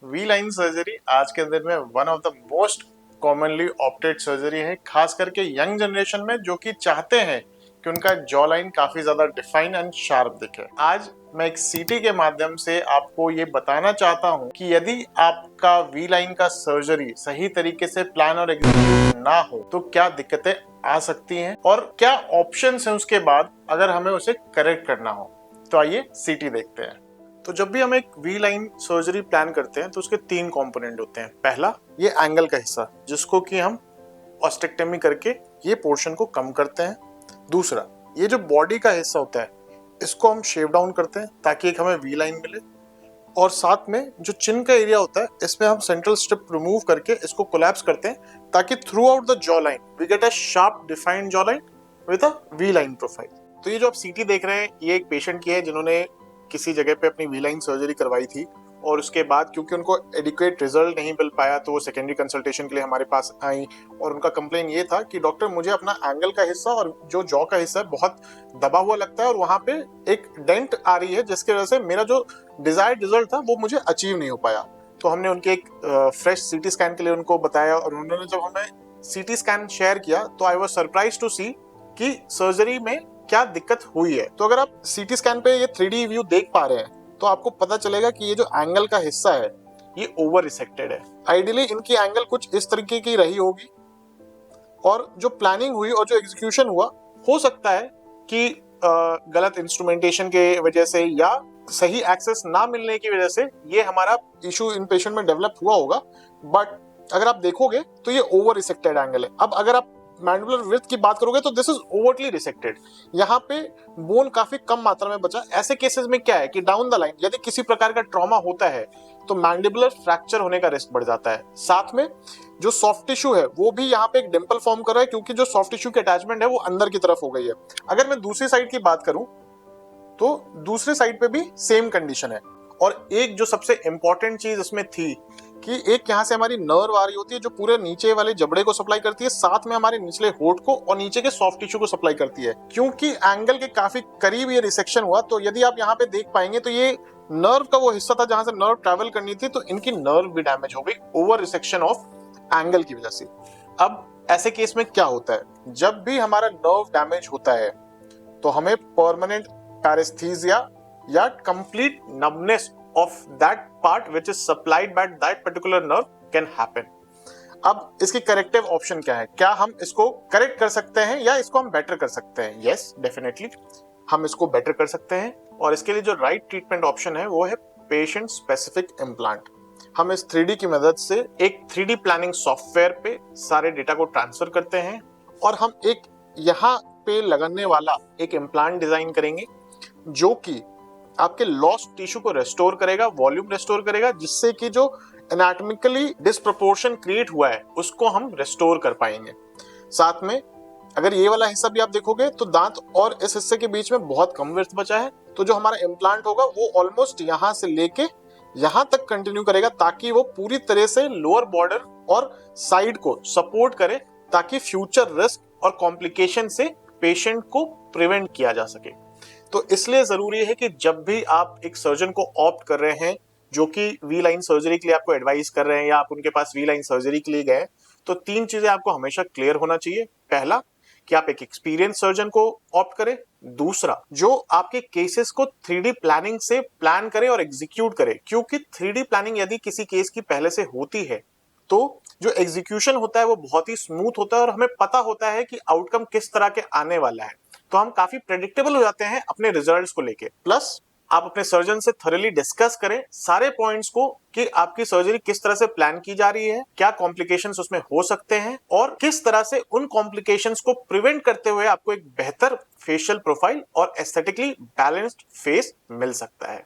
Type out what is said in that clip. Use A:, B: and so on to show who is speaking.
A: V line surgery आज के दिन में one of the most commonly opted surgery है, खास करके यंग जनरेशन में जो कि चाहते हैं कि उनका जॉ लाइन काफी ज्यादा डिफाइन एंड शार्प दिखे। आज मैं एक सीटी के माध्यम से आपको ये बताना चाहता हूँ कि यदि आपका वी लाइन का सर्जरी सही तरीके से प्लान और एग्जीक्यूट ना हो तो क्या दिक्कतें आ सकती हैं और क्या ऑप्शंस हैं उसके बाद अगर हमें उसे करेक्ट करना हो। तो आइए सीटी देखते हैं। तो जब भी हम एक वी लाइन सर्जरी प्लान करते हैं तो उसके तीन कंपोनेंट होते हैं। पहला, ये एंगल का हिस्सा जिसको कि हम ऑस्टेक्टमी करके ये पोर्शन को कम करते हैं। दूसरा, ये जो बॉडी का हिस्सा होता है इसको हम शेव डाउन करते हैं ताकि एक हमें वी लाइन मिले। और साथ में जो चिन का एरिया होता है इसमें हम सेंट्रल स्ट्रिप रिमूव करके इसको कोलैप्स करते हैं ताकि throughout the jaw line we get a sharp defined jaw line with a V line profile. तो ये जो आप सीटी देख रहे हैं ये एक पेशेंट की है जिन्होंने किसी जगह पे अपनी वी लाइन सर्जरी करवाई थी और उसके बाद क्योंकि उनको एडिक्वेट रिजल्ट नहीं मिल पाया तो वो सेकेंडरी कंसल्टेशन के लिए हमारे पास आई और उनका कंप्लेन ये था कि डॉक्टर मुझे अपना एंगल का हिस्सा और जो जॉ का हिस्सा है बहुत दबा हुआ लगता है और वहां पे एक डेंट आ रही है जिसकी वजह से मेरा जो डिजायर्ड रिजल्ट था वो मुझे अचीव नहीं हो पाया। तो हमने उनके एक फ्रेश सीटी स्कैन के लिए उनको बताया और उन्होंने जब हमें सीटी स्कैन शेयर किया तो आई वाज सरप्राइज टू सी कि सर्जरी में क्या दिक्कत हुई है। तो अगर आप सीटी स्कैन पे ये 3D व्यू देख पा रहे हैं तो आपको पता चलेगा कि ये जो एंगल का हिस्सा है ये ओवर रिसेक्टेड है। आइडियली इनकी एंगल कुछ इस तरीके की रही होगी और जो प्लानिंग हुई और जो एग्जीक्यूशन हुआ हो सकता है कि गलत इंस्ट्रूमेंटेशन के वजह से या सही एक्सेस ना मिलने की वजह से ये हमारा इशू इन पेशेंट में डेवलप हुआ होगा। बट अगर आप देखोगे तो ये ओवर रिसेक्टेड एंगल है। अब अगर आप मैंडिबुलर विड्थ की बात करोगे तो दिस इज ओवरटली रिसेक्टेड। यहाँ पे बोन काफी कम मात्रा में बचा। ऐसे केसेस में क्या है कि डाउन द लाइन यदि किसी प्रकार का ट्रॉमा होता है तो मैंडिबुलर फ्रैक्चर होने का रिस्क बढ़ जाता है। साथ में जो सॉफ्ट टिश्यू है वो भी यहाँ पे एक डिंपल फॉर्म कर रहा है क्योंकि जो सॉफ्ट टिश्यू की अटैचमेंट है वो अंदर की तरफ हो गई है। अगर मैं दूसरी साइड की बात करूं तो दूसरे साइड पे भी सेम कंडीशन है। और एक जो सबसे इंपॉर्टेंट चीज इसमें थी कि एक यहाँ से हमारी नर्व आ रही होती है जो पूरे नीचे वाले जबड़े को सप्लाई करती है, साथ में हमारे निचले होठ को और नीचे के सॉफ्ट टिश्यू को सप्लाई करती है। क्योंकि एंगल के काफी करीब ये रिसेक्शन हुआ तो यदि आप यहाँ पे देख पाएंगे तो ये नर्व का वो हिस्सा था जहां से नर्व ट्रेवल करनी थी तो इनकी नर्व भी डैमेज हो गई ओवर रिसेक्शन ऑफ एंगल की वजह से। अब ऐसे केस में क्या होता है, जब भी हमारा नर्व डैमेज होता है तो हमें परमानेंट पैरेस्थीसिया या complete numbness of that part which is supplied by that particular nerve can happen। अब इसकी करेक्टिव ऑप्शन क्या है? क्या हम इसको करेक्ट कर सकते हैं या इसको हम बेटर कर सकते हैं? यस, डेफिनेटली हम इसको बेटर कर सकते हैं और इसके लिए जो राइट ट्रीटमेंट ऑप्शन है वो है पेशेंट स्पेसिफिक इम्प्लांट। हम इस 3D की मदद से एक 3D प्लानिंग सॉफ्टवेयर पे सारे डेटा को ट्रांसफर करते हैं और हम एक यहाँ पे लगने वाला एक इम्प्लांट डिजाइन करेंगे जो कि आपके लॉस्ट टिश्यू को रेस्टोर करेगा, वॉल्यूम रेस्टोर करेगा, जिससे कि जो एनाटॉमिकली डिसप्रोपोर्शन क्रिएट हुआ है उसको हम रेस्टोर कर पाएंगे। साथ में अगर ये वाला हिस्सा भी आप देखोगे तो दांत और इस हिस्से के बीच में बहुत कम विड्थ बचा है तो जो हमारा इम्प्लांट होगा वो ऑलमोस्ट यहाँ से लेके यहाँ तक कंटिन्यू करेगा ताकि वो पूरी तरह से लोअर बॉर्डर और साइड को सपोर्ट करे ताकि फ्यूचर रिस्क और कॉम्प्लिकेशन से पेशेंट को प्रिवेंट किया जा सके। तो इसलिए जरूरी है कि जब भी आप एक सर्जन को ऑप्ट कर रहे हैं जो कि वी लाइन सर्जरी के लिए आपको एडवाइस कर रहे हैं या आप उनके पास वी लाइन सर्जरी के लिए गए तो तीन चीजें आपको हमेशा क्लियर होना चाहिए। पहला, कि आप एक एक्सपीरियंस सर्जन को ऑप्ट करें। दूसरा, जो आपके केसेस को 3D प्लानिंग से प्लान करे और एग्जीक्यूट करे, क्योंकि 3D प्लानिंग यदि किसी केस की पहले से होती है तो जो एग्जीक्यूशन होता है वो बहुत ही स्मूथ होता है और हमें पता होता है कि आउटकम किस तरह के आने वाला है। तो हम काफी प्रेडिक्टेबल हो जाते हैं अपने रिजल्ट्स को लेके। प्लस आप अपने सर्जन से थॉरली डिस्कस करें सारे पॉइंट्स को कि आपकी सर्जरी किस तरह से प्लान की जा रही है, क्या कॉम्प्लिकेशंस उसमें हो सकते हैं और किस तरह से उन कॉम्प्लिकेशंस को प्रिवेंट करते हुए आपको एक बेहतर फेशियल प्रोफाइल और एस्थेटिकली बैलेंस्ड फेस मिल सकता है।